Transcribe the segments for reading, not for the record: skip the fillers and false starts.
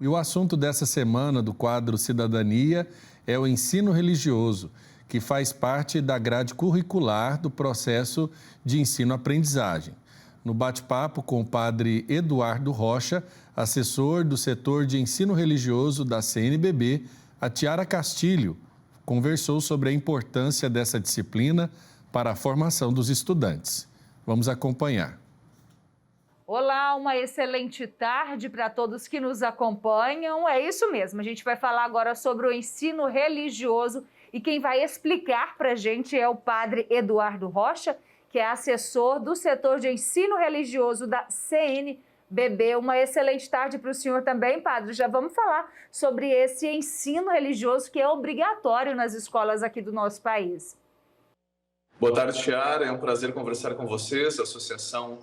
E o assunto dessa semana do quadro Cidadania é o ensino religioso, que faz parte da grade curricular do processo de ensino-aprendizagem. No bate-papo com o padre Eduardo Rocha, assessor do setor de ensino religioso da CNBB, a Tiara Castilho conversou sobre a importância dessa disciplina para a formação dos estudantes. Vamos acompanhar. Olá, uma excelente tarde para todos que nos acompanham. É isso mesmo, a gente vai falar agora sobre o ensino religioso e quem vai explicar para a gente é o padre Eduardo Rocha, que é assessor do setor de ensino religioso da CNBB. Uma excelente tarde para o senhor também, padre. Já vamos falar sobre esse ensino religioso que é obrigatório nas escolas aqui do nosso país. Boa tarde, Tiara. É um prazer conversar com vocês, a Associação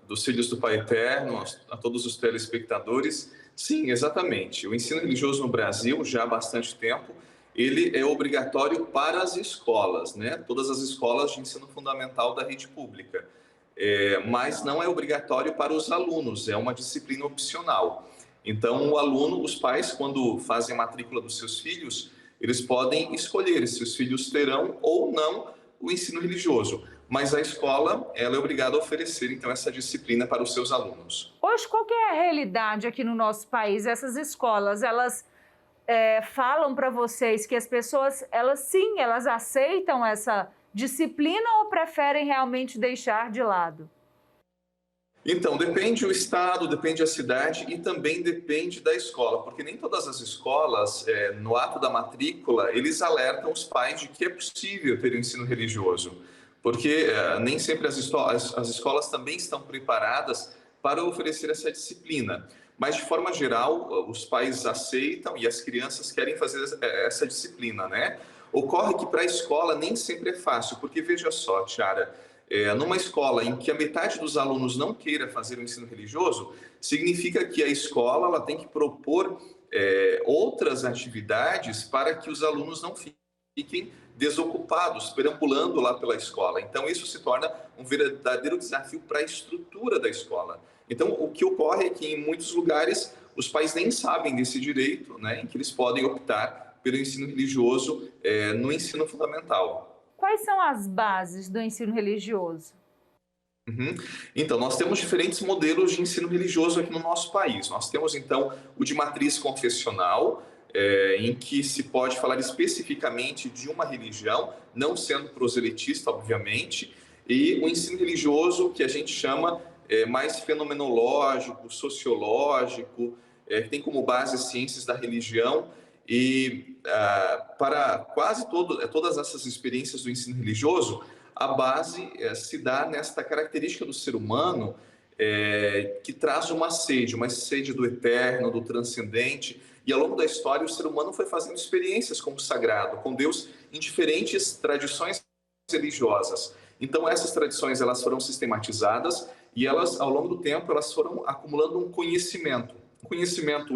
dos Filhos do Pai Eterno, a todos os telespectadores. Sim, exatamente. O ensino religioso no Brasil, já há bastante tempo, ele é obrigatório para as escolas, né? Todas as escolas de ensino fundamental da rede pública. Mas não é obrigatório para os alunos, é uma disciplina opcional. Então, o aluno, os pais, quando fazem a matrícula dos seus filhos, eles podem escolher se os filhos terão ou não o ensino religioso. Mas a escola, ela é obrigada a oferecer, então, essa disciplina para os seus alunos. Hoje, qual que é a realidade aqui no nosso país? Essas escolas, elas falam para vocês que as pessoas, elas aceitam essa disciplina ou preferem realmente deixar de lado? Então, depende o estado, depende a cidade e também depende da escola, porque nem todas as escolas, no ato da matrícula, eles alertam os pais de que é possível ter o ensino religioso, porque nem sempre as escolas também estão preparadas para oferecer essa disciplina. Mas, de forma geral, os pais aceitam e as crianças querem fazer essa disciplina, né? Ocorre que para a escola nem sempre é fácil, porque veja só, Tiara, numa escola em que a metade dos alunos não queira fazer o ensino religioso, significa que a escola ela tem que propor outras atividades para que os alunos não fiquem desocupados, perambulando lá pela escola. Então, isso se torna um verdadeiro desafio para a estrutura da escola. Então, o que ocorre é que, em muitos lugares, os pais nem sabem desse direito, né, em que eles podem optar pelo ensino religioso no ensino fundamental. Quais são as bases do ensino religioso? Então, nós temos diferentes modelos de ensino religioso aqui no nosso país. Nós temos, então, o de matriz confessional, em que se pode falar especificamente de uma religião, não sendo proselitista, obviamente, e o ensino religioso que a gente chama mais fenomenológico, sociológico, que tem como base as ciências da religião, e para quase todas essas experiências do ensino religioso, a base se dá nesta característica do ser humano que traz uma sede do eterno, do transcendente, e ao longo da história o ser humano foi fazendo experiências com o sagrado, com Deus, em diferentes tradições religiosas. Então essas tradições elas foram sistematizadas e elas, ao longo do tempo, elas foram acumulando um conhecimento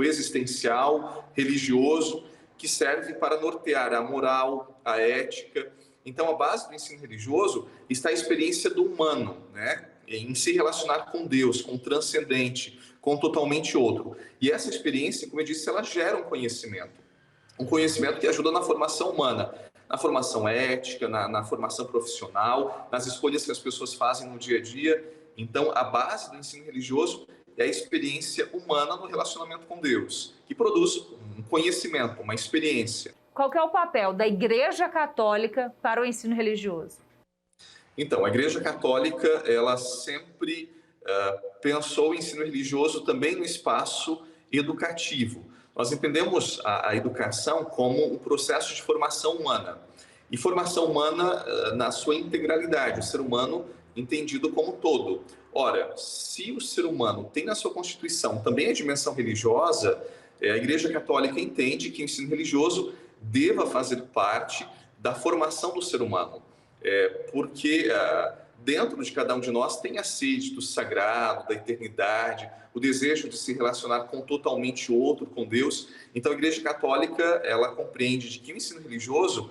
existencial, religioso, que serve para nortear a moral, a ética. Então, a base do ensino religioso está a experiência do humano, né? Em se relacionar com Deus, com o transcendente, com o totalmente outro. E essa experiência, como eu disse, ela gera um conhecimento que ajuda na formação humana, na formação ética, na formação profissional, nas escolhas que as pessoas fazem no dia a dia. Então, a base do ensino religioso é a experiência humana no relacionamento com Deus, que produz um conhecimento, uma experiência. Qual que é o papel da Igreja Católica para o ensino religioso? Então, a Igreja Católica, ela sempre pensou o ensino religioso também no espaço educativo. Nós entendemos a educação como um processo de formação humana. E formação humana na sua integralidade, o ser humano entendido como todo. Ora, se o ser humano tem na sua Constituição também a dimensão religiosa, a Igreja Católica entende que o ensino religioso deva fazer parte da formação do ser humano, porque dentro de cada um de nós tem a sede do sagrado, da eternidade, o desejo de se relacionar com totalmente outro, com Deus. Então a Igreja Católica, ela compreende de que o ensino religioso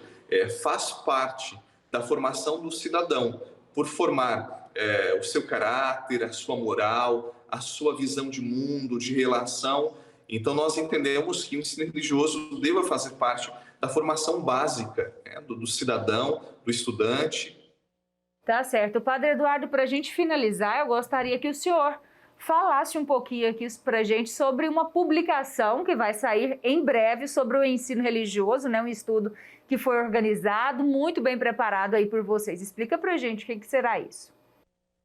faz parte da formação do cidadão, por formar o seu caráter, a sua moral, a sua visão de mundo, de relação. Então, nós entendemos que o ensino religioso deva fazer parte da formação básica, né, do cidadão, do estudante. Tá certo. Padre Eduardo, para a gente finalizar, eu gostaria que o senhor falasse um pouquinho aqui para a gente sobre uma publicação que vai sair em breve sobre o ensino religioso, né? Um estudo que foi organizado, muito bem preparado aí por vocês. Explica para a gente o que será isso.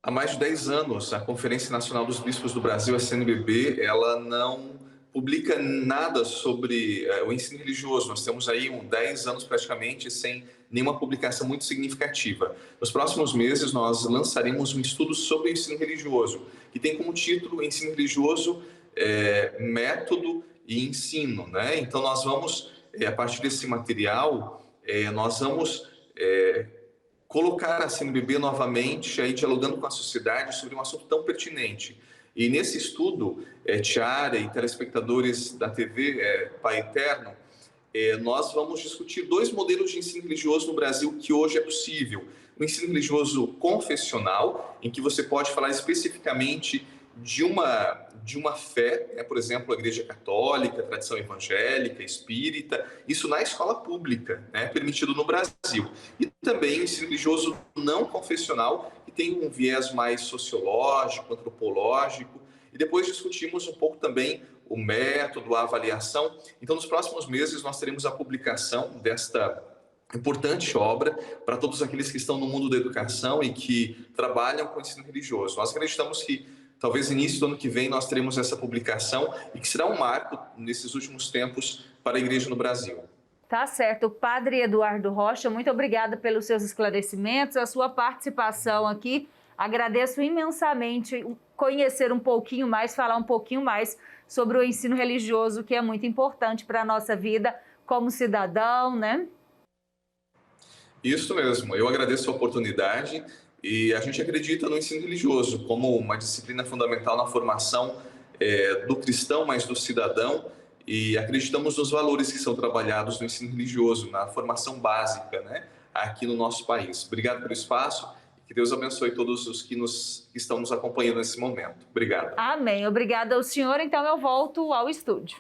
Há mais de 10 anos, a Conferência Nacional dos Bispos do Brasil, a CNBB, ela não publica nada sobre o ensino religioso. Nós temos aí 10 anos praticamente sem nenhuma publicação muito significativa. Nos próximos meses, nós lançaremos um estudo sobre o ensino religioso, que tem como título Ensino Religioso, Método e Ensino, né? Então, nós vamos, a partir desse material, nós vamos colocar a CNBB novamente, aí, dialogando com a sociedade sobre um assunto tão pertinente. E nesse estudo, Tiara e telespectadores da TV Pai Eterno, nós vamos discutir 2 modelos de ensino religioso no Brasil que hoje é possível. O ensino religioso confessional, em que você pode falar especificamente de uma fé, né? Por exemplo, a Igreja Católica, a tradição evangélica, espírita, isso na escola pública, né? Permitido no Brasil. E também o ensino religioso não confessional, que tem um viés mais sociológico, antropológico, e depois discutimos um pouco também o método, a avaliação. Então, nos próximos meses, nós teremos a publicação desta importante obra para todos aqueles que estão no mundo da educação e que trabalham com o ensino religioso. Nós acreditamos que talvez no início do ano que vem nós teremos essa publicação e que será um marco nesses últimos tempos para a igreja no Brasil. Tá certo. Padre Eduardo Rocha, muito obrigada pelos seus esclarecimentos, a sua participação aqui. Agradeço imensamente conhecer um pouquinho mais, falar um pouquinho mais sobre o ensino religioso, que é muito importante para a nossa vida como cidadão, né? Isso mesmo. Eu agradeço a oportunidade e a gente acredita no ensino religioso como uma disciplina fundamental na formação do cristão, mas do cidadão, e acreditamos nos valores que são trabalhados no ensino religioso, na formação básica, né, aqui no nosso país. Obrigado pelo espaço e que Deus abençoe todos os que estão nos acompanhando nesse momento. Obrigado. Amém. Obrigada ao senhor. Então eu volto ao estúdio.